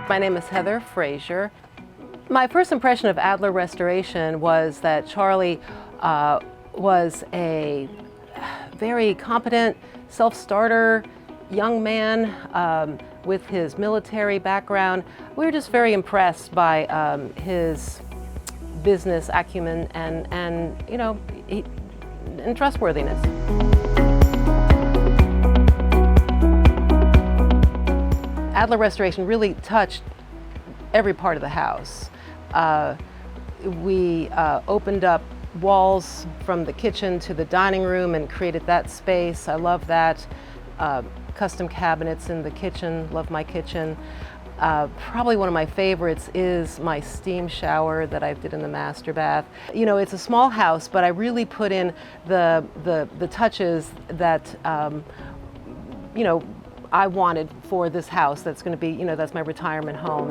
My name is Heather Frazier. My first impression of Adler Restoration was that Charlie was a very competent self-starter young man with his military background. We were just very impressed by his business acumen and trustworthiness. Adler Restoration really touched every part of the house. We opened up walls from the kitchen to the dining room and created that space. I love that. Custom cabinets in the kitchen, love my kitchen. Probably one of my favorites is my steam shower that I did in the master bath. You know, it's a small house, but I really put in the touches that I wanted for this house that's going to be, that's my retirement home.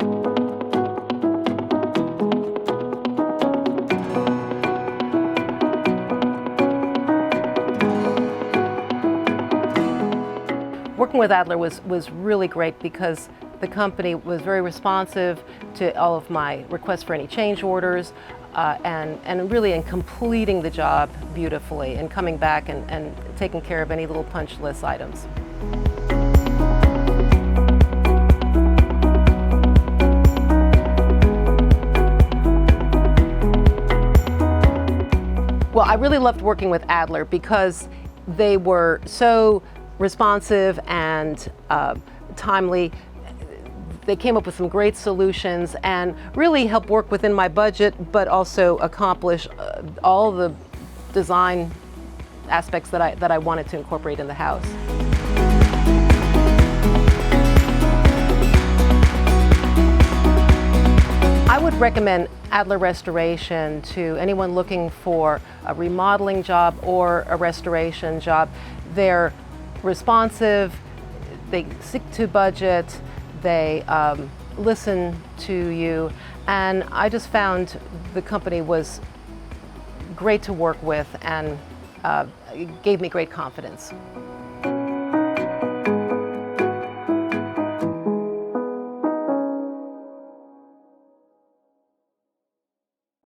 Working with Adler was really great because the company was very responsive to all of my requests for any change orders and really in completing the job beautifully and coming back and taking care of any little punch list items. Well, I really loved working with Adler because they were so responsive and timely. They came up with some great solutions and really helped work within my budget, but also accomplish all the design aspects that I wanted to incorporate in the house. I would recommend Adler Restoration to anyone looking for a remodeling job or a restoration job. They're responsive, they stick to budget, they listen to you, and I just found the company was great to work with and it gave me great confidence.